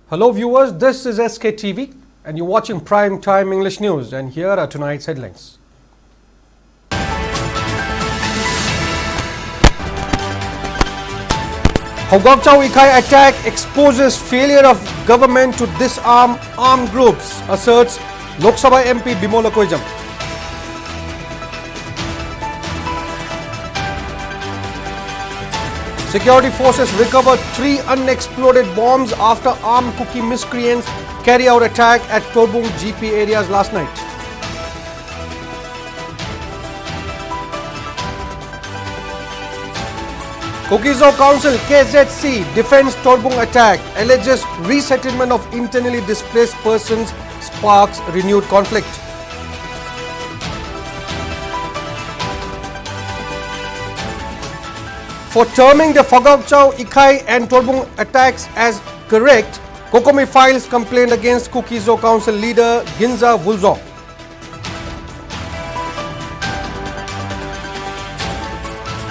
Hello viewers, this is SKTV and you're watching Prime Time English News, and here are tonight's headlines. Hogakchau Ikai attack exposes failure of government to disarm armed groups, asserts Lok Sabha MP Bimola Koijam. Security forces recover 3 unexploded bombs after armed Kuki miscreants carry out attack at Torbung GP areas last night. Kukizo Council KZC defends Torbung attack, alleges resettlement of internally displaced persons sparks renewed conflict. For terming the Hogakchau, Ikai and Torbung attacks as correct, Kokomi files complaint against Kukizo Council leader Ginza Wulzo.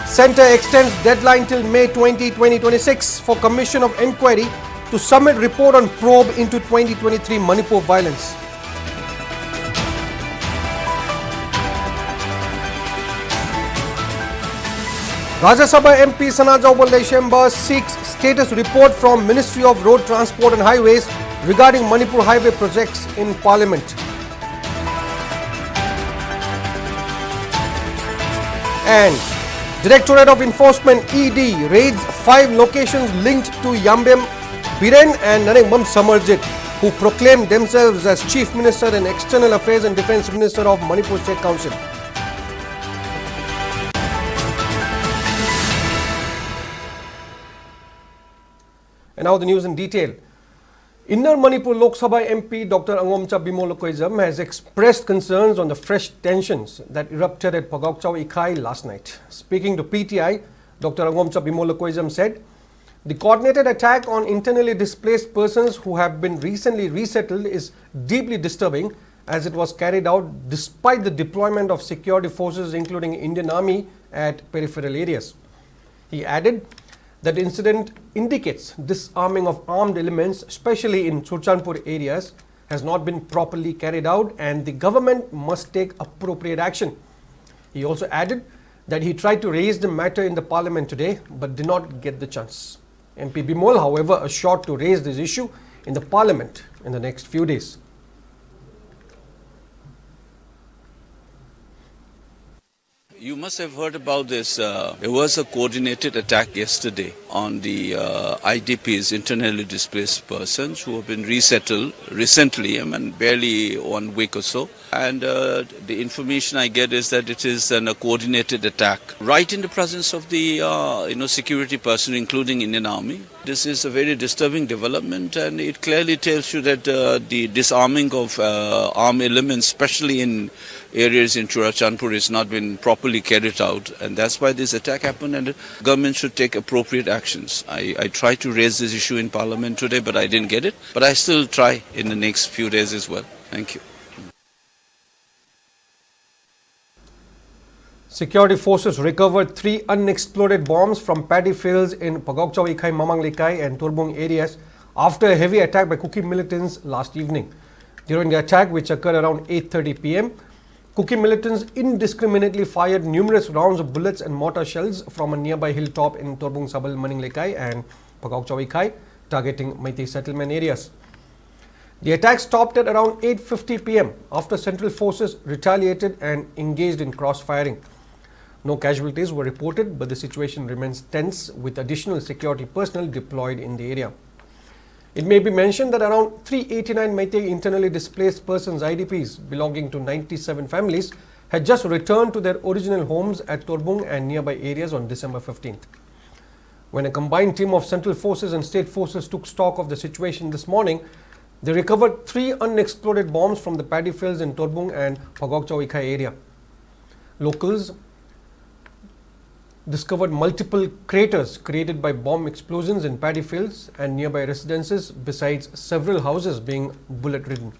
Centre extends deadline till May 20, 2026 for Commission of Inquiry to submit report on probe into 2023 Manipur violence. Rajya Sabha MP Sanaja Shemba seeks status report from Ministry of Road Transport and Highways regarding Manipur highway projects in Parliament. And Directorate of Enforcement ED raids 5 locations linked to Yambem Biren and Narengbam Samarjit, who proclaimed themselves as Chief Minister and External Affairs and Defence Minister of Manipur State Council. And now the news in detail. Inner Manipur Lok Sabha MP Dr. Angomcha Bimola Koijam has expressed concerns on the fresh tensions that erupted at Hogakchau Ikai last night. Speaking to PTI, Dr. Angomcha Bimola Koijam said, the coordinated attack on internally displaced persons who have been recently resettled is deeply disturbing, as it was carried out despite the deployment of security forces including Indian Army at peripheral areas. He added that the incident indicates disarming of armed elements, especially in Surchanpur areas, has not been properly carried out and the government must take appropriate action. He also added that he tried to raise the matter in the parliament today but did not get the chance. MP Bimol, however, assured to raise this issue in the parliament in the next few days. You must have heard about this. There was a coordinated attack yesterday on the IDPs, internally displaced persons, who have been resettled recently, barely 1 week or so. And the information I get is that it is a coordinated attack right in the presence of the security personnel, including Indian Army. This is a very disturbing development, and it clearly tells you that the disarming of armed elements, especially in areas in Churachandpur, has not been properly carried out, and that's why this attack happened, and the government should take appropriate actions. I tried to raise this issue in Parliament today, but I didn't get it. But I still try in the next few days as well. Thank you. Security forces recovered 3 unexploded bombs from paddy fields in Hogakchau Ikai, Mamang Likai and Torbung areas after a heavy attack by Kuki militants last evening. During the attack, which occurred around 8:30 p.m., Kuki militants indiscriminately fired numerous rounds of bullets and mortar shells from a nearby hilltop in Torbung Sabal Maning Likai and Hogakchau Ikai, targeting Meitei settlement areas. The attack stopped at around 8:50 p.m. after central forces retaliated and engaged in cross-firing. No casualties were reported, but the situation remains tense with additional security personnel deployed in the area. It may be mentioned that around 389 Meitei internally displaced persons IDPs belonging to 97 families had just returned to their original homes at Torbung and nearby areas on December 15th. When a combined team of central forces and state forces took stock of the situation this morning, they recovered 3 unexploded bombs from the paddy fields in Torbung and Hogakchau Ikai area. Locals discovered multiple craters created by bomb explosions in paddy fields and nearby residences, besides several houses being bullet-ridden.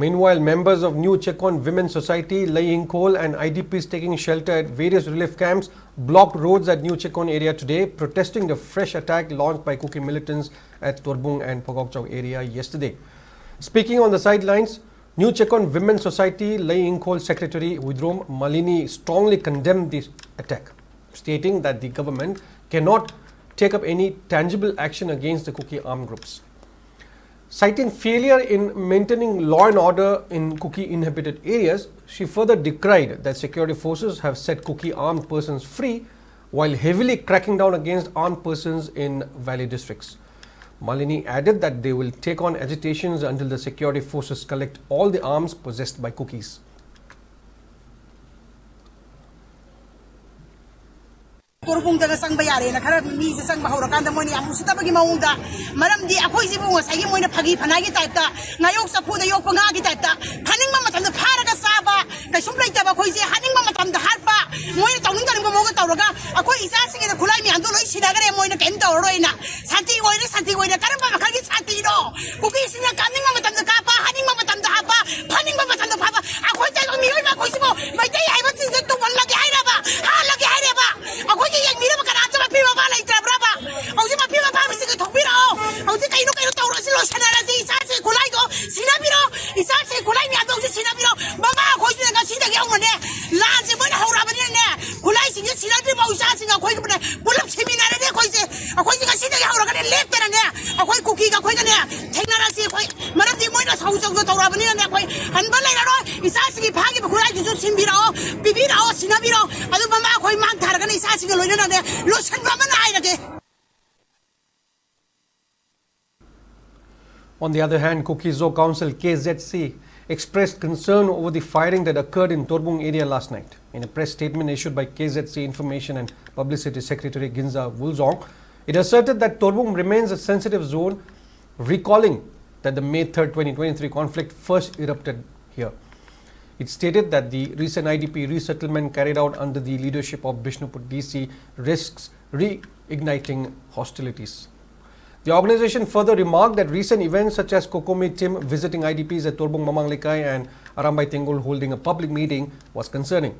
Meanwhile, members of New Chekon Women's Society, Lai Infhal and IDPs taking shelter at various relief camps blocked roads at New Chekon area today, protesting the fresh attack launched by Kuki militants at Torbung and Pogokchau area yesterday. Speaking on the sidelines, New Chekon Women's Society, Lai Infhal Secretary Widrom Malini strongly condemned this attack, stating that the government cannot take up any tangible action against the Kuki armed groups. Citing failure in maintaining law and order in Kuki inhabited areas, she further decried that security forces have set Kuki armed persons free while heavily cracking down against armed persons in valley districts. Malini added that they will take on agitations until the security forces collect all the arms possessed by Kukis. Torbung daga sang bayare na khara mi se sang bahura kan da moni amu sita bagi maung da maram di akhoi ji bunga sai moi na phagi phana gi type ta ngayok sa phu da yok nga gi type ta haning ma matam da phara ga saba kai sum lai ta ba khoi ji haning ma matam da har pa moi na tawning da mo ga tawraga akhoi isa singe da khulai mi ando loi sida ga re moi na ken taw roi na santi goi na karam ba khagi santi do kuki singa kaning ma matam da ka pa haning ma matam da ha pa phaning ma matam da pha pa akhoi ta mi oi ma khoi si mo mai dai ai ba sin se tu ban la ga ai ra ba ha la ga ai ra ba akhoi yang mira makan aja tapi bapak lagi berapa? Aku sih mapi bapak mesti ketopiro. Aku sih kayu tahu rasi lo sana rasi isase kulai go sinapiro isase kulai ni ada usi sinapiro. Mama aku sih dengan sih dengan orang ni. Lan sih mana haura beri ni. Kulai sih sinapiro mau isase dengan aku ni. Bulan seminar ni aku sih dengan sih dengan orang ni left terang ni. Aku kuki aku ni. Tengah rasi aku mana di mana sahaja aku tahu beri ni aku. Hanbal lagi lah. Isase ki pagi kulai tu sinapiro, bibiro sinapiro. Aduh mama aku mang thar kan isase ki loy. On the other hand, Kuki Zo Council KZC expressed concern over the firing that occurred in Torbung area last night. In a press statement issued by KZC Information and Publicity Secretary Ginza Wulzong, it asserted that Torbung remains a sensitive zone, recalling that the May 3rd, 2023 conflict first erupted here. It stated that the recent IDP resettlement carried out under the leadership of Bishnupur DC risks reigniting hostilities. The organization further remarked that recent events such as Kokomi Tim visiting IDPs at Torbung Mamanglekai and Arambai Tengul holding a public meeting was concerning.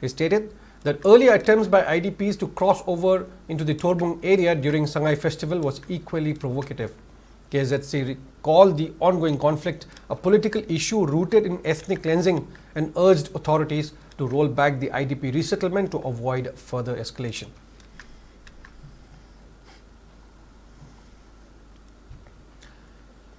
It stated that earlier attempts by IDPs to cross over into the Torbung area during Sangai festival was equally provocative. KZC called the ongoing conflict a political issue rooted in ethnic cleansing and urged authorities to roll back the IDP resettlement to avoid further escalation.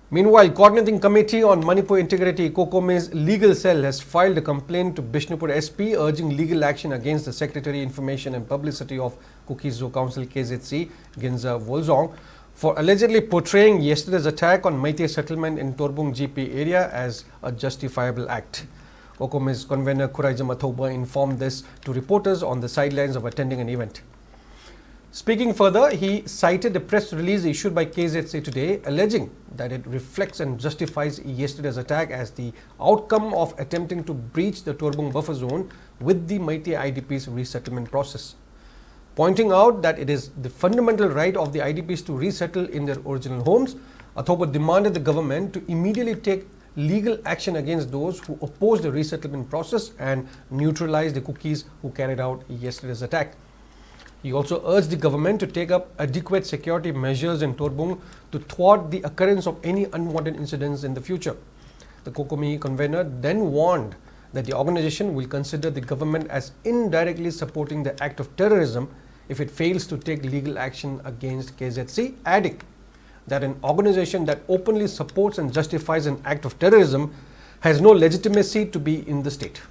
Meanwhile, Coordinating Committee on Manipur Integrity Kokome's legal cell has filed a complaint to Bishnupur SP urging legal action against the Secretary Information and Publicity of Kuki Zo Council KZC, Ginza Wolzong, for allegedly portraying yesterday's attack on Meitei settlement in Torbung GP area as a justifiable act. Kokome's convener Khuraijam Athoba informed this to reporters on the sidelines of attending an event. Speaking further, he cited a press release issued by KZC today, alleging that it reflects and justifies yesterday's attack as the outcome of attempting to breach the Torbung buffer zone with the Meitei IDP's resettlement process. Pointing out that it is the fundamental right of the IDPs to resettle in their original homes, Athoba demanded the government to immediately take legal action against those who oppose the resettlement process and neutralize the Kukis who carried out yesterday's attack. He also urged the government to take up adequate security measures in Torbung to thwart the occurrence of any unwanted incidents in the future. The Kokomi convener then warned that the organization will consider the government as indirectly supporting the act of terrorism if it fails to take legal action against KZC, adding that an organization that openly supports and justifies an act of terrorism has no legitimacy to be in the state.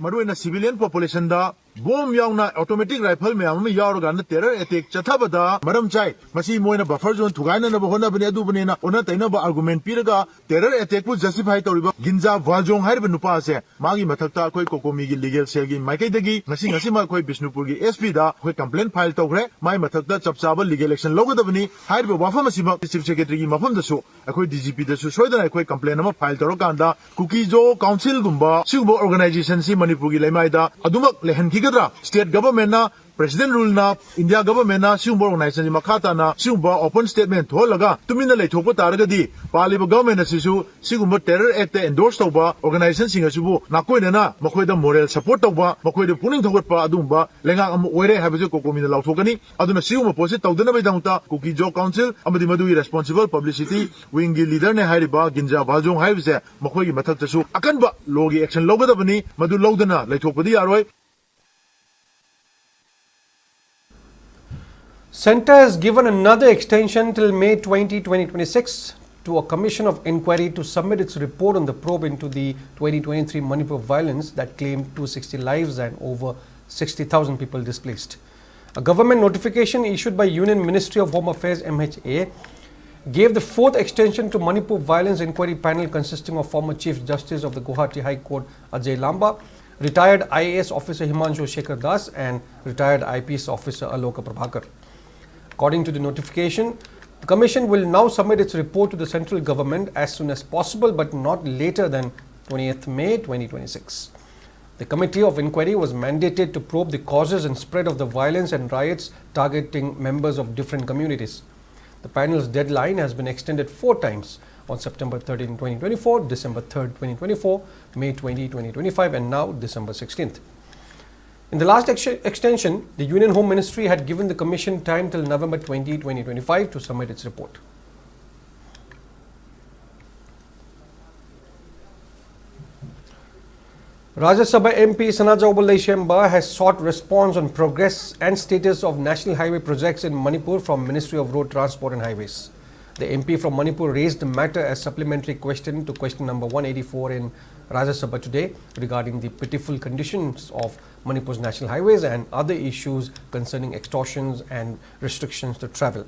Maruina civilian population da bomb yauna automatic rifle me am yaurga na terror attack chathabada maram chai masi moina buffer zone thugaina na bahona bane adu bane na ona taina ba argument piraga terror attack pu justify tawriba ginza wajong hair nupa se magi mathakta khoi kokomi gi legal cell gi maikai dagi ngasi ma khoi bishnupur gi SP da khoi complaint file tawre mai mathakta chapchaba legal action logadabani hair ba wafam asima chief secretary gi mafam da su khoi DGP da su soidana khoi complaint ma file tawro kanda Kuki Zo Council gumba sigbo organization si Manipur gi laimai da adumak lehan lakigadra state government na President rule na India government na siung organization ji makhata na siung open statement tholaga tumina leithokpa taragadi paliba government na sisu sigumba terror act endorse tawba organization sing asibu nakoina na makoida moral support tawba makoida puning thogotpa adumba lenga am oire habeje kokomina lauthokani aduna sigumba posit tawdana baidamta Kuki Job Council amadi madui responsible publicity wing gi leader ne hairiba ginja bajong haibse makoigi mathak tasu akanba logi action logadabani madu lodana leithokpadi aroi. Centre has given another extension till May 2026 to a commission of inquiry to submit its report on the probe into the 2023 Manipur violence that claimed 260 lives and over 60,000 people displaced. A government notification issued by Union Ministry of Home Affairs MHA gave the fourth extension to Manipur Violence Inquiry Panel consisting of former Chief Justice of the Guwahati High Court Ajay Lamba, retired IAS officer Himanshu Shekhar Das and retired IPS officer Aloka Prabhakar. According to the notification, the Commission will now submit its report to the central government as soon as possible but not later than 20th May 2026. The Committee of Inquiry was mandated to probe the causes and spread of the violence and riots targeting members of different communities. The panel's deadline has been extended 4 times on September 13, 2024, December 3, 2024, May 20, 2025 and now December 16th. In the last extension, the Union Home Ministry had given the Commission time till November 20, 2025 to submit its report. Rajya Sabha MP Sanajawbalai Shemba has sought response on progress and status of national highway projects in Manipur from Ministry of Road Transport and Highways. The MP from Manipur raised the matter as supplementary question to question number 184 in Rajya Sabha today regarding the pitiful conditions of Manipur's national highways and other issues concerning extortions and restrictions to travel.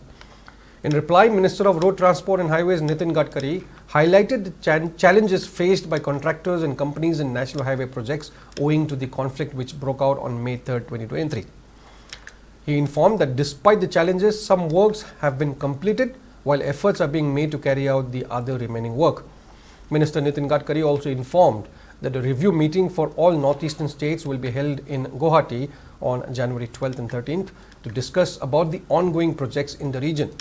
In reply, Minister of Road Transport and Highways Nitin Gadkari highlighted the challenges faced by contractors and companies in national highway projects owing to the conflict which broke out on May 3, 2023. He informed that despite the challenges, some works have been completed while efforts are being made to carry out the other remaining work. Minister Nitin Gadkari also informed that a review meeting for all northeastern states will be held in Guwahati on January 12th and 13th to discuss about the ongoing projects in the region.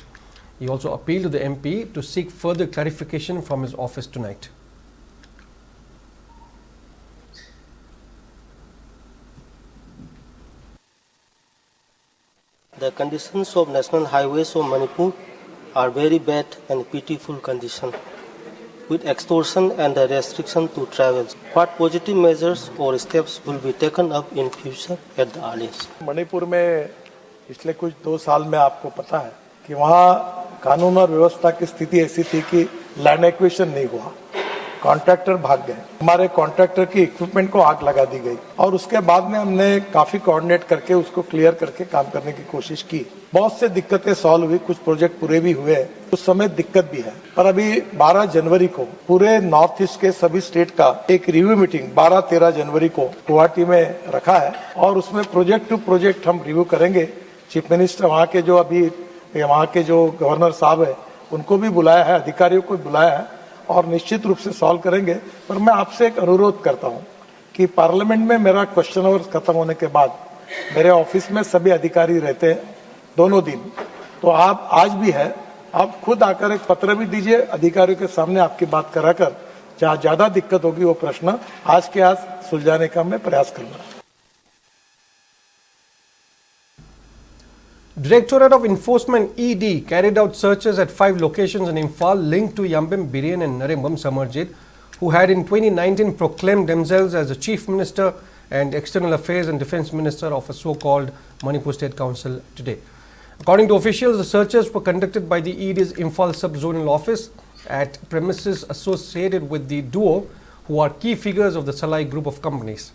He also appealed to the MP to seek further clarification from his office tonight. The conditions of national highways of Manipur are very bad and pitiful condition, with extortion and the restriction to travel. What positive measures or steps will be taken up in future at the earliest? Manipur में पिछले कुछ 2 साल में आपको पता है कि वहाँ कानून और व्यवस्था की स्थिति ऐसी थी कि लैंड एक्विजिशन नहीं हुआ, कॉन्ट्रैक्टर भाग गए, हमारे कॉन्ट्रैक्टर की इक्विपमेंट को आग लगा दी गई और उसके बाद में हमने काफी कोऑर्डिनेट करके उसको क्लियर करके काम करने की कोशिश की। बहुत से दिक्कतें सॉल्व हुई, कुछ प्रोजेक्ट पूरे भी हुए, उस समय दिक्कत भी है। पर अभी 12 जनवरी को पूरे नॉर्थ ईस्ट के सभी स्टेट का एक रिव्यू मीटिंग 12-13 जनवरी को गुवाहाटी में रखा है और उसमें प्रोजेक्ट टू प्रोजेक्ट हम रिव्यू करेंगे। चीफ मिनिस्टर वहाँ के जो गवर्नर साहब है उनको भी बुलाया है, अधिकारियों को भी बुलाया है और निश्चित रूप से सॉल्व करेंगे। पर मैं आपसे एक अनुरोध करता हूँ कि पार्लियामेंट में मेरा क्वेश्चन आवर खत्म होने के बाद मेरे ऑफिस में सभी अधिकारी रहते हैं दोनों दिन, तो आप आज भी है, आप खुद आकर एक पत्र भी दीजिए अधिकारियों के सामने, आपकी बात कराकर जहाँ ज्यादा दिक्कत होगी वो प्रश्न आज के आज सुलझाने का मैं प्रयास करूंगा। Directorate of Enforcement ED carried out searches at 5 locations in Imphal linked to Yambim Biren and Narembam Samarjit, who had in 2019 proclaimed themselves as the Chief Minister and External Affairs and Defence Minister of a so-called Manipur State Council today. According to officials, the searches were conducted by the ED's Imphal Sub-Zonal Office at premises associated with the duo, who are key figures of the Salai group of companies.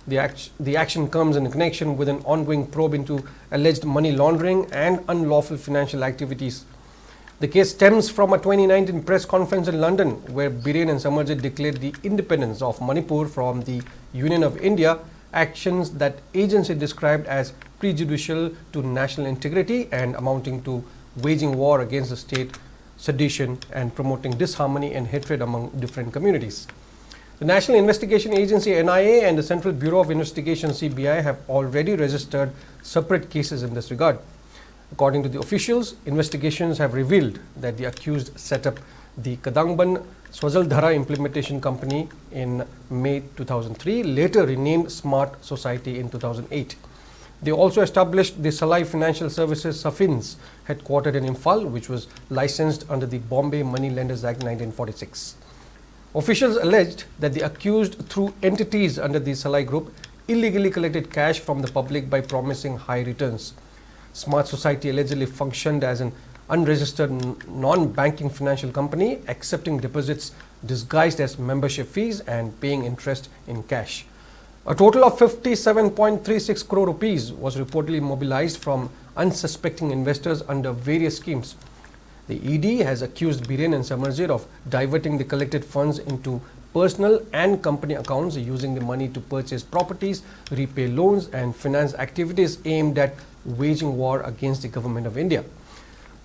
The action comes in connection with an ongoing probe into alleged money laundering and unlawful financial activities. The case stems from a 2019 press conference in London where Biren and Samarjit declared the independence of Manipur from the Union of India, actions that agency described as prejudicial to national integrity and amounting to waging war against the state, sedition and promoting disharmony and hatred among different communities. The National Investigation Agency NIA and the Central Bureau of Investigation CBI have already registered separate cases in this regard. According to the officials, investigations have revealed that the accused set up the Kadangban Swazaldhara Implementation Company in May 2003, later renamed Smart Society in 2008. They also established the Salai Financial Services Safins, headquartered in Imphal, which was licensed under the Bombay Money Lenders Act 1946. Officials alleged that the accused, through entities under the Salai Group, illegally collected cash from the public by promising high returns. Smart Society allegedly functioned as an unregistered non-banking financial company, accepting deposits disguised as membership fees and paying interest in cash. A total of 57.36 crore rupees was reportedly mobilized from unsuspecting investors under various schemes. The ED has accused Biren and Samarjit of diverting the collected funds into personal and company accounts, using the money to purchase properties, repay loans and finance activities aimed at waging war against the government of India.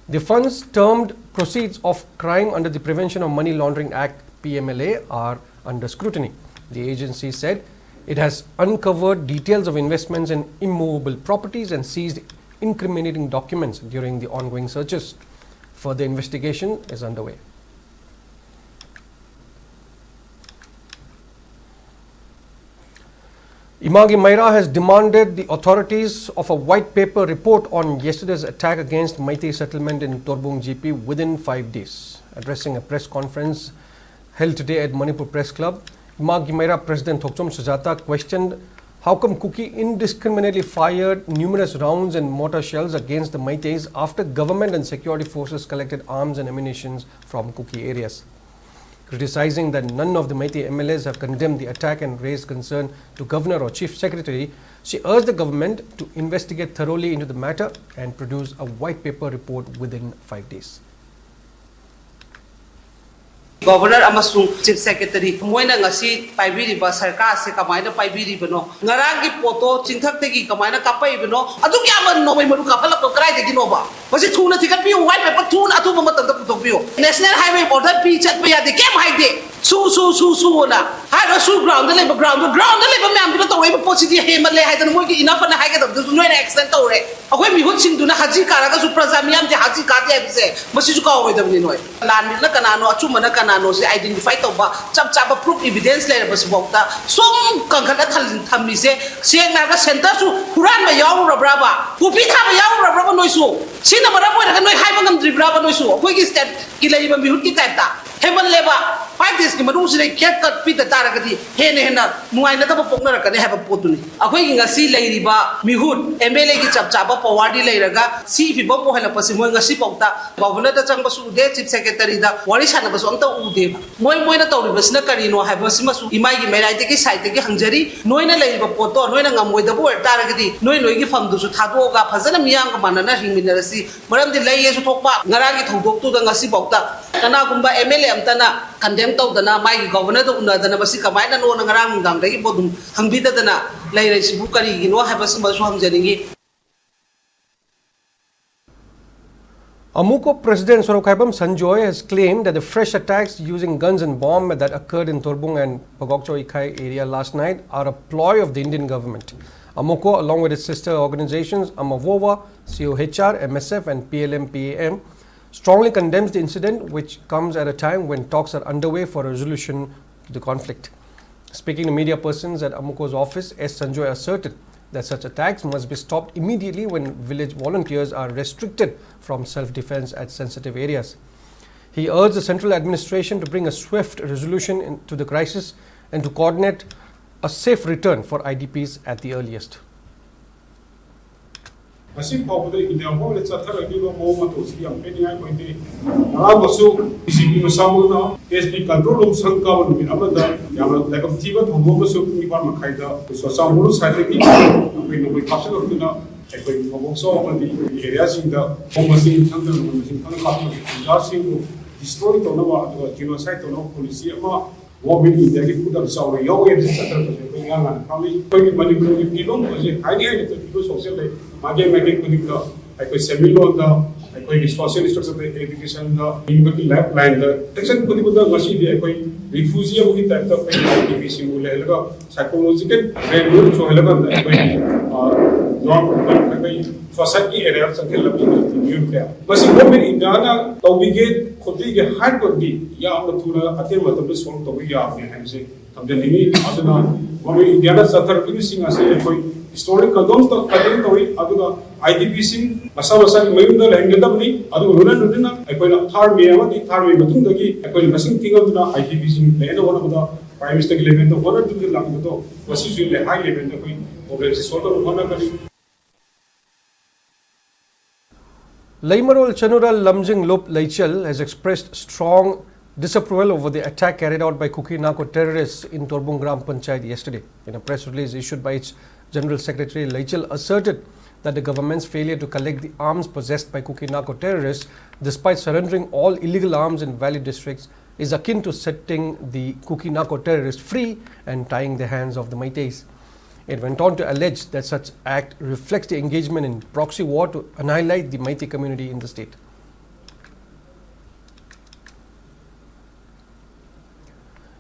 The funds, termed Proceeds of Crime under the Prevention of Money Laundering Act (PMLA), are under scrutiny. The agency said it has uncovered details of investments in immovable properties and seized incriminating documents during the ongoing searches. Further investigation is underway. Imagi Maira has demanded the authorities of a white paper report on yesterday's attack against Meitei settlement in Torbung GP within 5 days. Addressing a press conference held today at Manipur Press Club, Imagi Maira President Thokchom Sujata questioned how come Kuki indiscriminately fired numerous rounds and mortar shells against the Meiteis after government and security forces collected arms and ammunition from Kuki areas. Criticizing that none of the Meitei MLAs have condemned the attack and raised concern to Governor or Chief Secretary, she urged the government to investigate thoroughly into the matter and produce a white paper report within 5 days. Governor amasung Chief Secretary moina ngasi paibiriba sarkar se kamaina paibiribano ngarangi poto chingthaktegi kamaina kapaibano adu kyaman no mai maru kapala ko krai degi no ba basi thuna thikat pi white paper thuna atu matam da putok pio national highway border pi chat pa yade kem haide su na ha su ground le ground le ba mam dina to wei positive hemale haidan moi ki enough na haige da su no accident to re akoi mi hut sing duna haji karaga su praja miam de haji ka de bise basi su ka wei da ni noi lan na kana no achu mana no se identify to ba chap chap proof evidence le bas bokta som kangkhala thammi se seng na center su huran ma yaw ra ba pupi tha ma yaw ra ba noi su sina mara boy ra noi hai ba ngam dribra ba noi su koi ki state ki le ba mi hut ki type ta heban le ba 5 days ki madu se ket kat pi ta tar ga di he ne na nuai na ta ba pokna ra ka ne ha ba potu ni akoi ki ngasi le ri ba mi hut MLA ki chap chap ba pawadi le ra ga si fi ba po hala pasi moi ngasi pokta governor ta chang ba su de Chief Secretary da wari sana ba su amta ude moi na tawri basna kari no ha basi masu imai gi merai te ki site te ki hangjari noi na lei ba poto noi na ngamoi da bo tar ga di noi gi fam du su thado ga phajana miyang ga manana hingminara si maram di lei su thokpa ngara gi thodok tu da ngasi pokta kana gumba MLA amta na condemn to dana mai gi governor to una dana basi kamai na no na ngarang dam da gi bodum hangbi da dana lei re si bu kari gi no ha basi masu hangjari gi. Amuko President Sorokaibam Sanjoy has claimed that the fresh attacks using guns and bombs that occurred in Torbung and Pagokcho Ikai area last night are a ploy of the Indian government. Amuko, along with its sister organizations Amavova, COHR, MSF and PLM-PAM, strongly condemns the incident, which comes at a time when talks are underway for a resolution to the conflict. Speaking to media persons at Amuko's office, S. Sanjoy asserted that such attacks must be stopped immediately when village volunteers are restricted from self-defense at sensitive areas. He urged the central administration to bring a swift resolution to the crisis and to coordinate a safe return for IDPs at the earliest. Masih popular in the whole Saturday moment to see a penny I went in. Narabasu, CP Samuna, SP control of Sanka, Minamada, Yama, like a Tiba, Homosu, Nibar Makaida, so some rules I think we capture of Tuna, also on the areas in the Homosin, Tangan, destroy Tonawa, genocide to no Polisiama, woman in the put up some young and family, Manipuri, people, I did it to people socially. Again, making ꯑꯩꯈꯣꯏ ꯁꯦꯃꯤꯂꯣꯟꯗ ꯑꯩꯈꯣꯏꯒꯤ social ꯁ꯭ꯇ꯭ꯔꯛꯆꯔꯗ ꯑꯦꯗꯨꯀꯦꯁꯟꯗ ꯍꯤꯡꯕꯒꯤ life ꯂꯥꯏꯟꯗ ꯇꯦꯛꯁꯟ ꯈꯨꯗꯤꯡꯃꯛꯇ ꯉꯁꯤꯗꯤ ꯑꯩꯈꯣꯏ refugee ꯑꯃꯒꯤ ꯇꯥꯏꯞꯇ ꯑꯩꯈꯣꯏ IDPꯁꯤꯡꯕꯨ ꯂꯩꯍꯜꯂꯒ ꯁꯥꯏꯀꯣꯂꯣꯖꯤꯀꯦꯜ ꯕ꯭ꯔꯦꯟ ꯆꯣꯏꯍꯜꯂꯀꯥꯟꯗ ꯑꯩꯈꯣꯏꯒꯤ ꯑꯩꯈꯣꯏ ꯁꯣꯁꯥꯏꯇꯤ ꯑꯦꯔꯤꯌꯥ ꯆꯪꯁꯤꯜꯂꯕꯅꯤ ꯃꯤꯑꯣꯏ ꯀꯌꯥ ꯃꯁꯤ ꯒꯣꯔꯃꯦꯟ ꯏꯟꯗꯤꯌꯥꯅ ꯇꯧꯕꯤꯒꯦ ꯈꯣꯠꯄꯤꯒꯦ ꯍꯥꯏꯕꯗꯤ ꯌꯥꯝꯅ ꯊꯨꯅ ꯑꯇꯦꯟ ꯃꯇꯝꯗ ꯁꯣꯜꯕ ꯇꯧꯕ ꯌꯥꯕꯅꯤ ꯍꯥꯏꯕꯁꯦ ꯊꯝꯖꯅꯤꯡꯉꯤ ꯑꯗꯨꯅ ꯒꯣꯔꯃꯦꯟ ꯏꯟꯗꯤꯌꯥꯅ ꯆꯠꯊꯔꯛꯂꯤꯕꯁꯤꯡ ꯑꯁꯤ ꯑꯩꯈꯣꯏ ꯍꯤꯁꯇꯣꯔꯤꯛ ꯀꯟꯗꯣꯝ ꯇꯧꯏ ꯑꯗꯨꯒ IDPꯁꯤꯡ ꯃꯁꯥ ꯃꯁꯥꯒꯤ ꯃꯌꯨꯝꯗ ꯂꯩꯍꯟꯒꯗꯕꯅꯤ ꯑꯗꯨꯒ ꯂꯣꯏꯅꯅ ꯑꯩꯈꯣꯏꯅ ꯊꯥꯔꯃꯤ ꯑꯃꯗꯤ ꯊꯥꯔꯃꯤ ꯃꯇꯨꯡꯗꯒꯤ ꯑꯩꯈꯣꯏꯅ ꯃꯁꯤꯡ ꯊꯤꯡꯉꯗꯨꯅ IDPꯁꯤꯡ ꯂꯩꯅꯕ ꯍꯣꯠꯅꯕꯗ ꯄ꯭ꯔꯥꯏꯝ ꯃꯤꯅꯤꯁꯇꯔꯒꯤ ꯂꯦꯚꯦꯜꯗ ꯍꯣꯠꯅꯗꯨꯅ ꯂꯥꯛꯄꯗꯣ ꯃꯁꯤꯁꯨ ꯍꯥꯏ ꯂꯦꯚꯦꯜꯗ ꯑꯩꯈꯣই ꯄ꯭ꯔꯣꯕ꯭ꯂꯦꯝꯁꯤ ꯁꯣꯜꯕ ꯇꯧꯅꯕ ꯍꯣꯠꯅꯒꯅꯤ Leimarol Chanural Lamjing Lop Leichel has expressed strong disapproval over the attack carried out by Kuki narco terrorists in Torbung Gram Panchayat yesterday. In a press release issued by its General Secretary, Leichel asserted that the government's failure to collect the arms possessed by Kuki narco terrorists, despite surrendering all illegal arms in Valley districts, is akin to setting the Kuki narco terrorists free and tying the hands of the Meiteis. It went on to allege that such act reflects the engagement in proxy war to annihilate the Meitei community in the state.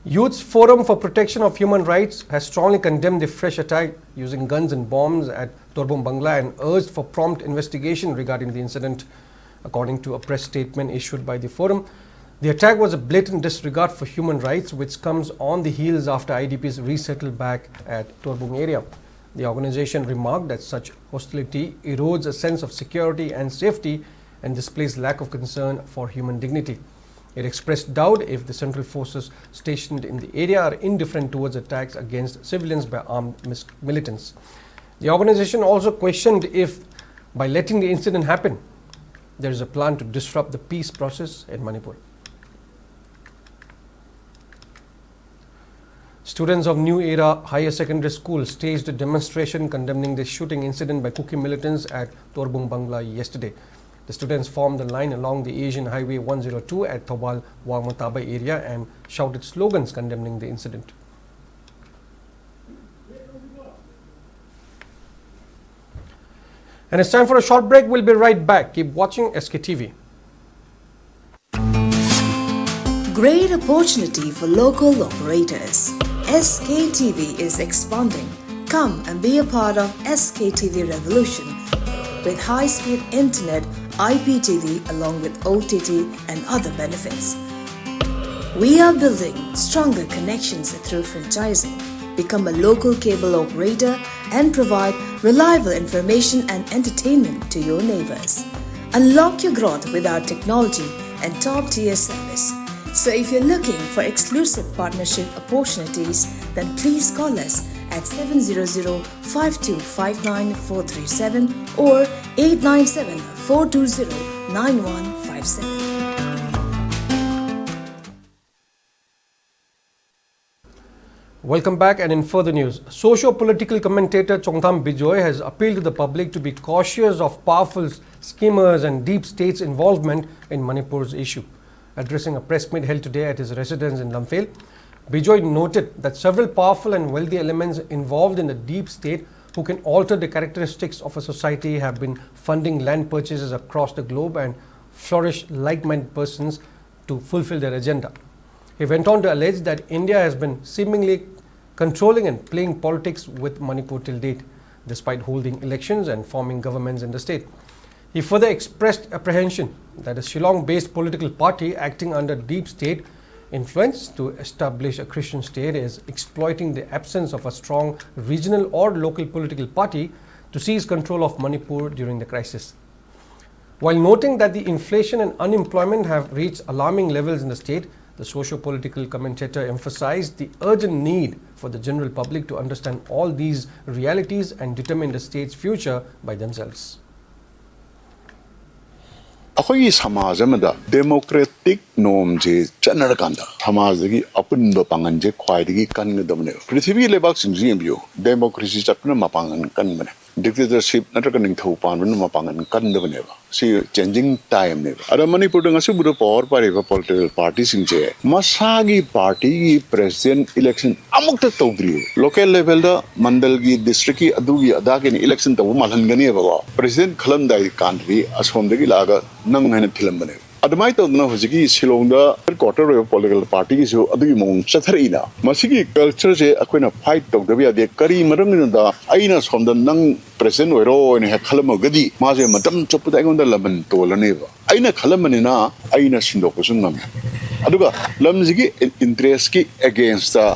Youth's Forum for Protection of Human Rights has strongly condemned the fresh attack using guns and bombs at Torbung Bangla and urged for prompt investigation regarding the incident. According to a press statement issued by the forum, the attack was a blatant disregard for human rights, which comes on the heels after IDPs resettled back at Torbung area. The organization remarked that such hostility erodes a sense of security and safety and displays lack of concern for human dignity. It expressed doubt if the central forces stationed in the area are indifferent towards attacks against civilians by armed militants. The organization also questioned if, by letting the incident happen, there is a plan to disrupt the peace process in Manipur. Students of New Era Higher Secondary School staged a demonstration condemning the shooting incident by Kuki militants at Torbung Bangla yesterday. The students formed a line along the Asian Highway 102 at Thobal Wangmataba area and shouted slogans condemning the incident. And it's time for a short break. We'll be right back. Keep watching SKTV. Great opportunity for local operators. SKTV is expanding. Come and be a part of SKTV revolution with high-speed internet, IPTV along with OTT and other benefits. We are building stronger connections through franchising. Become a local cable operator and provide reliable information and entertainment to your neighbors. Unlock your growth with our technology and top-tier service. So if you're looking for exclusive partnership opportunities, then please call us at 700-5259-437 or 897-420-9157. Welcome back, and in further news, socio-political commentator Chongtham Bijoy has appealed to the public to be cautious of powerful schemers and deep state's involvement in Manipur's issue. Addressing a press meet held today at his residence in Imphal, Bijoy noted that several powerful and wealthy elements involved in the deep state who can alter the characteristics of a society have been funding land purchases across the globe and flourish like-minded persons to fulfill their agenda. He went on to allege that India has been seemingly controlling and playing politics with Manipur till date, despite holding elections and forming governments in the state. He further expressed apprehension that a Shillong-based political party acting under deep state influence to establish a Christian state is exploiting the absence of a strong regional or local political party to seize control of Manipur during the crisis. While noting that the inflation and unemployment have reached alarming levels in the state, the socio-political commentator emphasized the urgent need for the general public to understand all these realities and determine the state's future by themselves. अखोई समाज में democratic norm जे चनरकांदा समाज की अपन पांगन जे ख्वाइदगी कनगदमने पृथ्वी लेबाक सिंजियम बियो democracy चपन मपांगन कनमने dictatorship natrakan ning thau pan ban ma pangan kan da bane ba si changing time ne ara Manipur dang asu buru power pare ba political party sing che masagi party gi president election amuk ta tawdri local level da mandal gi district gi adu gi ada ke election taw malhan gani ba president khalam dai country asom da gi laga nang hena thilam bane admai to na hojiki Shillong da quarter of political party gi so adu gi mong chatharina masigi culture je akoina fight to da bi ade kari maram da aina som da nang president oiro ne khalam gadi ma je matam chopu da ngon da laban to lane ba aina khalam ne na aina sindo ko sungam aduga lamjigi interest ki against the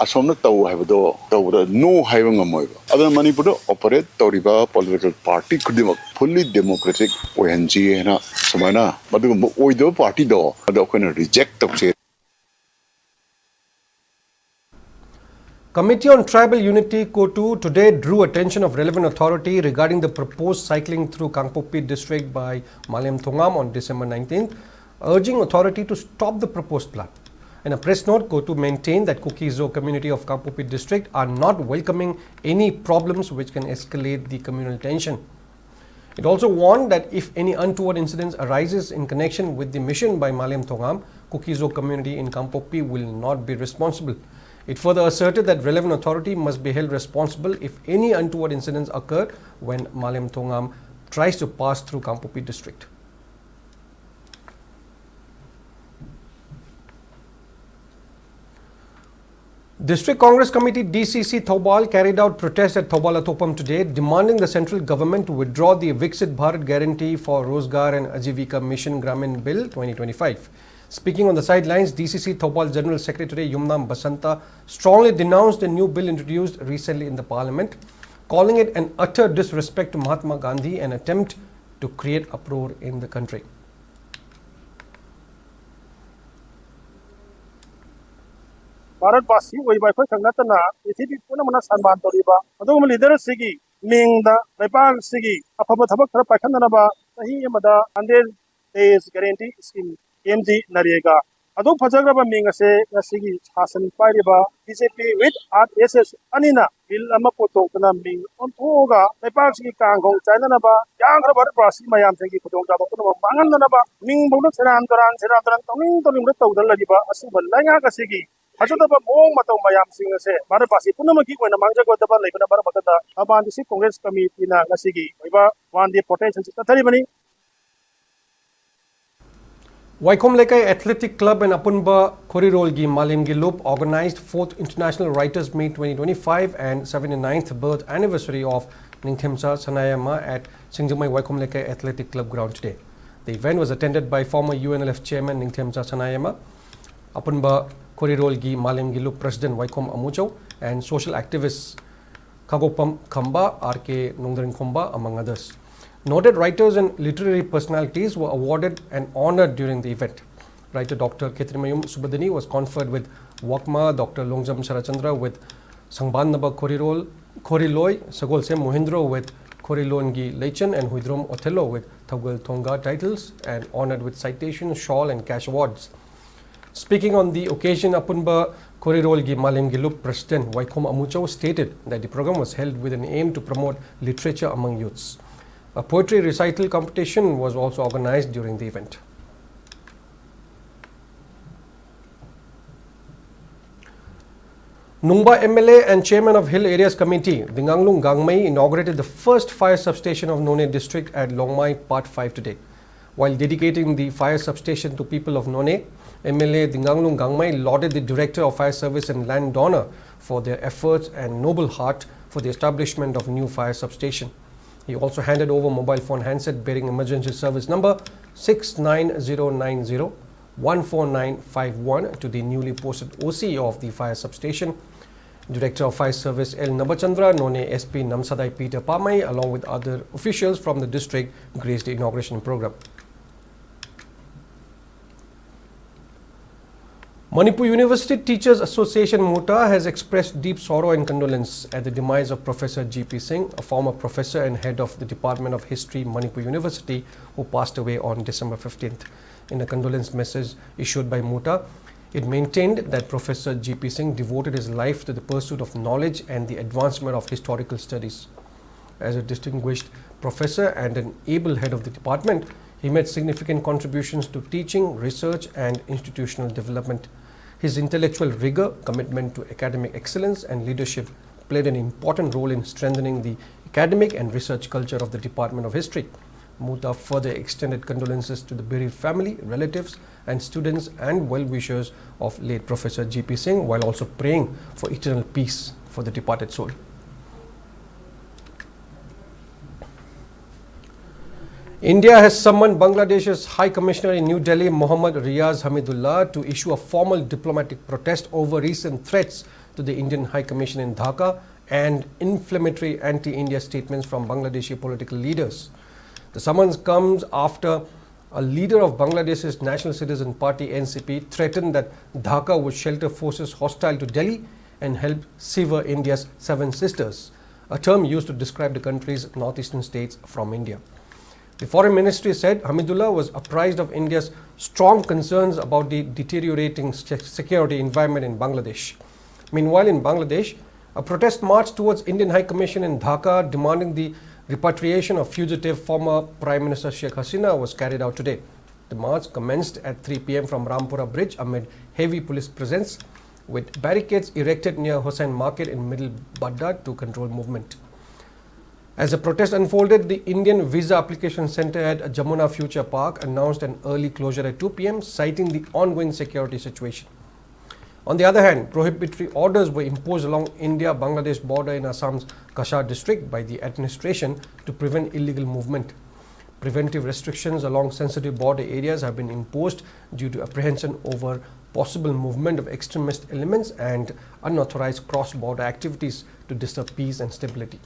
asomna tau haibado tawda no haiba ngamoi adana Manipur operate tawriba political party kudimak fully democratic ONG na samana madu oido party do ado kona reject tawse. Committee on Tribal Unity Kotu today drew attention of relevant authority regarding the proposed cycling through Kangpopi district by Maliam Thongam on December 19th, urging authority to stop the proposed plan. In a press note, Kotu maintained that Kuki-Zo community of Kangpopi district are not welcoming any problems which can escalate the communal tension. It also warned that if any untoward incidents arises in connection with the mission by Maliam Thongam, Kuki-Zo community in Kangpopi will not be responsible. It further asserted that relevant authority must be held responsible if any untoward incidents occur when Maliam Thongam tries to pass through Kangpopi district. District Congress Committee DCC Thoubal carried out protests at Thoubal Athopam today, demanding the central government to withdraw the Viksit Bharat Guarantee for Rozgar and Ajivika Mission Gramin Bill 2025. Speaking on the sidelines, DCC Thoubal General Secretary Yumnam Basanta strongly denounced the new bill introduced recently in the parliament, calling it an utter disrespect to Mahatma Gandhi and attempt to create uproar in the country. भारतवासी ओइबा खै खंगतना पृथ्वी पुनमना सम्मान तोरिबा अदुम leader सिगी मिंगदा लेपाल सिगी अफब थबक खर पाखननबा सही यमदा 100 days guarantee scheme MG NREGA अदु फजगरबा Ming असे ngasiगी शासन पाइरिबा BJP with RSS अनिना bill अमा पोतोकना Ming ओनथोगा लेपाल सिगी कांगों चाइननबा यांग्र भारतवासी मयाम सिगी खुदों जाबकुनबा मांगननबा मिंग बौद सेरान दरान तौनिंग तौदल लगिबा असुबा लांगा गसिगी हजदबा मोंग मतौ मयाम सिंग से भारतवासी पुनमकी कोइना मांगजगदबा लेबना भारतदा अबान डिस्ट्रिक्ट कांग्रेस कमिटी ना ngasiगी ओइबा वन डे पोटेंशियल तथरिबनी Waikom Lekai Athletic Club and Apunba Korirolgi Malimgi Loop organized 4th International Writers Meet 2025 and 79th birth anniversary of Ningthemsa Sanayama at Singjamai Waikom Lekai Athletic Club ground today. The event was attended by former UNLF chairman Ningthemsa Sanayama, Apunba Korirolgi Malimgi Loop President Waikom Amuchau, and social activists Kagopam Khamba, RK Nongdarin Khomba, among others. Noted writers and literary personalities were awarded and honored during the event. Writer Dr. Ketrimayum Subadini was conferred with Wakma, Dr. Longzam Sarachandra with Sangbannaba Koriloi, Sagolse Mohindro with Korilongi Lechen, and Huidrom Othello with Thaugal Tonga titles, and honored with citation, shawl and cash awards. Speaking on the occasion, Apunba Korirolgi Malimgilup President Waikom Amuchau stated that the program was held with an aim to promote literature among youths. A poetry recital competition was also organized during the event. Nungba MLA and Chairman of Hill Areas Committee, Dinganglung Gangmai, inaugurated the first fire substation of None district at Longmai Part 5 today. While dedicating the fire substation to people of None, MLA Dinganglung Gangmai lauded the Director of Fire Service and landowner for their efforts and noble heart for the establishment of new fire substation. He also handed over mobile phone handset bearing emergency service number 69090-14951 to the newly posted OC of the fire substation. Director of Fire Service L. Nabachandra, None SP Namsadai Peter Pamai, along with other officials from the district, graced the inauguration program. Manipur University Teachers Association MUTA has expressed deep sorrow and condolence at the demise of Professor G.P. Singh, a former professor and head of the Department of History, Manipur University, who passed away on December 15th. In a condolence message issued by MUTA, it maintained that Professor G.P. Singh devoted his life to the pursuit of knowledge and the advancement of historical studies. As a distinguished professor and an able head of the department, he made significant contributions to teaching, research, and institutional development. His intellectual rigor, commitment to academic excellence, and leadership played an important role in strengthening the academic and research culture of the Department of History. Muta further extended condolences to the bereaved family, relatives, and students and well-wishers of late Professor G.P. Singh, while also praying for eternal peace for the departed soul. India has summoned Bangladesh's High Commissioner in New Delhi, Mohammad Riaz Hamidullah, to issue a formal diplomatic protest over recent threats to the Indian High Commission in Dhaka and inflammatory anti-India statements from Bangladeshi political leaders. The summons comes after a leader of Bangladesh's National Citizen Party NCP threatened that Dhaka would shelter forces hostile to Delhi and help sever India's seven sisters, a term used to describe the country's northeastern states from India. The Foreign Ministry said Hamidullah was apprised of India's strong concerns about the deteriorating security environment in Bangladesh. Meanwhile, in Bangladesh, a protest march towards Indian High Commission in Dhaka demanding the repatriation of fugitive former Prime Minister Sheikh Hasina was carried out today. The march commenced at 3 p.m. from Rampura Bridge amid heavy police presence, with barricades erected near Hossain Market in Middle Baghdad to control movement. As the protest unfolded, the Indian Visa Application Center at Jamuna Future Park announced an early closure at 2 p.m., citing the ongoing security situation. On the other hand, prohibitory orders were imposed along India-Bangladesh border in Assam's Kashar district by the administration to prevent illegal movement. Preventive restrictions along sensitive border areas have been imposed due to apprehension over possible movement of extremist elements and unauthorized cross-border activities to disturb peace and stability.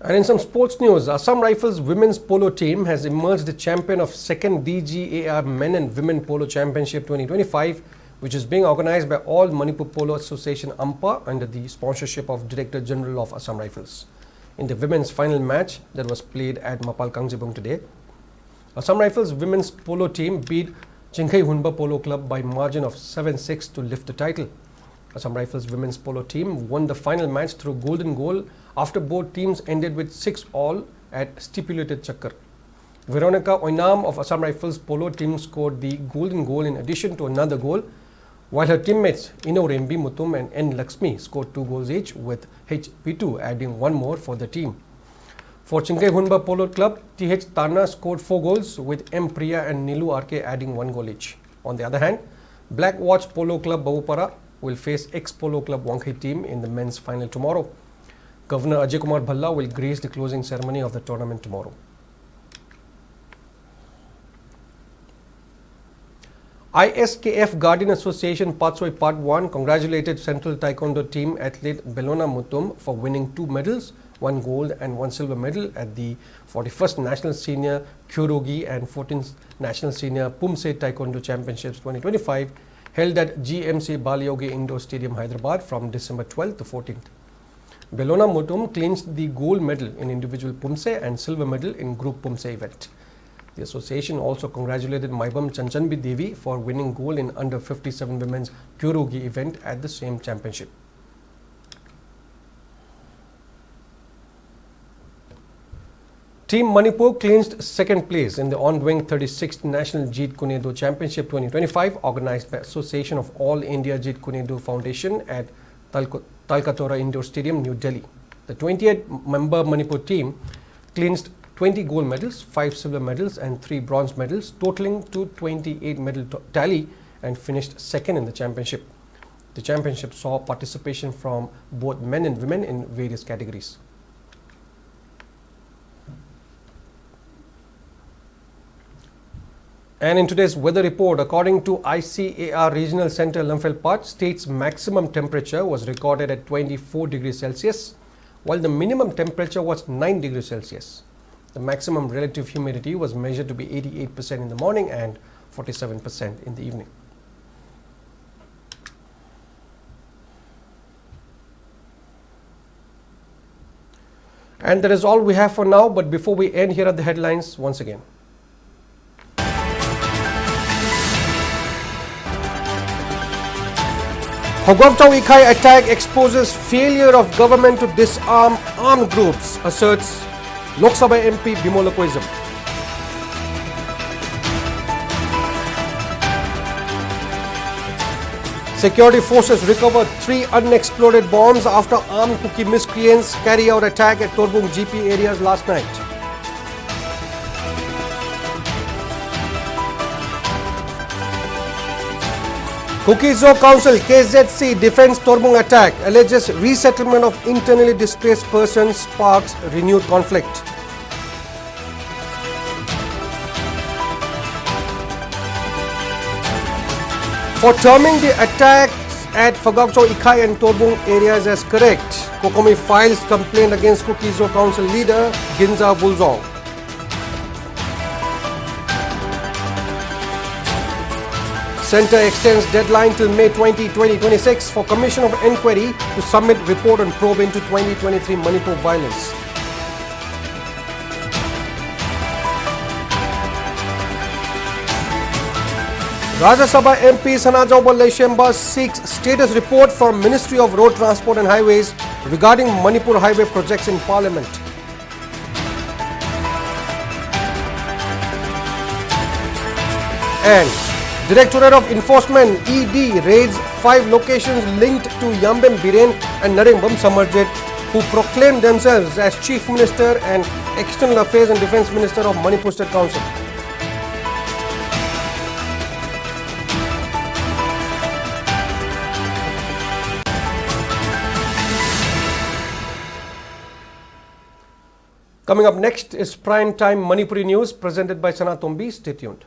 And in some sports news, Assam Rifles women's polo team has emerged the champion of 2nd DGAR Men and Women Polo Championship 2025, which is being organized by All Manipur Polo Association AMPA under the sponsorship of Director General of Assam Rifles. In the women's final match that was played at Mapal Kangjibong today, Assam Rifles women's polo team beat Chinkhai Hunba Polo Club by margin of 7-6 to lift the title. Assam Rifles women's polo team won the final match through golden goal after both teams ended with 6-all at stipulated chakkar. Veronica Oinam of Assam Rifles polo team scored the golden goal in addition to another goal, while her teammates Ino Rembi Mutum and N. Lakshmi scored 2 goals each, with H. Pitu adding 1 more for the team. For Chinkhai Hunba Polo Club, T.H. Tana scored 4 goals, with M. Priya and Nilu R.K. adding 1 goal each. On the other hand, Black Watch Polo Club Bahupara will face ex-Polo Club Wankhai team in the men's final tomorrow. Governor Ajay Kumar Bhalla will grace the closing ceremony of the tournament tomorrow. ISKF Guardian Association Patsoi Part 1 congratulated Central Taekwondo team athlete Belona Mutum for winning 2 medals, 1 gold and 1 silver medal at the 41st National Senior Kyorugi and 14th National Senior Pumse Taekwondo Championships 2025 held at GMC Balyogi Indoor Stadium, Hyderabad from December 12th to 14th. Belona Mutum clinched the gold medal in individual Pumse and silver medal in group Pumse event. The association also congratulated Maibam Chanchanbi Devi for winning gold in under 57 women's Kyorugi event at the same championship. Team Manipur clinched 2nd place in the ongoing 36th National Jeet Kune Do Championship 2025 organized by Association of All India Jeet Kune Do Foundation at Talkatora Indoor Stadium, New Delhi. The 28-member Manipur team clinched 20 gold medals, 5 silver medals and 3 bronze medals, totaling to 28 medal tally, and finished 2nd in the championship. The championship saw participation from both men and women in various categories. And in today's weather report, according to ICAR Regional Center Lamphel state's maximum temperature was recorded at 24 degrees Celsius, while the minimum temperature was 9 degrees Celsius. The maximum relative humidity was measured to be 88% in the morning and 47% in the evening. And that is all we have for now, but before we end, here are the headlines once again. Phagwakchau Ikhai attack exposes failure of government to disarm armed groups, asserts Lok Sabha MP Bimola Koizam. Security forces recovered 3 unexploded bombs after armed Kuki miscreants carry out attack at Torbung GP areas last night. Kuki Zo Council KZC defends Torbung attack, alleges resettlement of internally displaced persons sparks renewed conflict. For terming the attacks at Phagwakchau Ikhai and Torbung areas as correct, Kokomi files complaint against Kuki Zo Council leader Ginza Bulzong. Centre extends deadline till May 20, 2026 for Commission of Inquiry to submit report and probe into 2023 Manipur violence. Rajya Sabha MP Sanajau Leshemba seeks status report from Ministry of Road Transport and Highways regarding Manipur highway projects in Parliament. And Directorate of Enforcement ED raids 5 locations linked to Yambem Biren and Narengbam Samarjit, who proclaimed themselves as Chief Minister and External Affairs and Defence Minister of Manipur State Council. Coming up next is Prime Time Manipuri News presented by Sana Tombi. Stay tuned.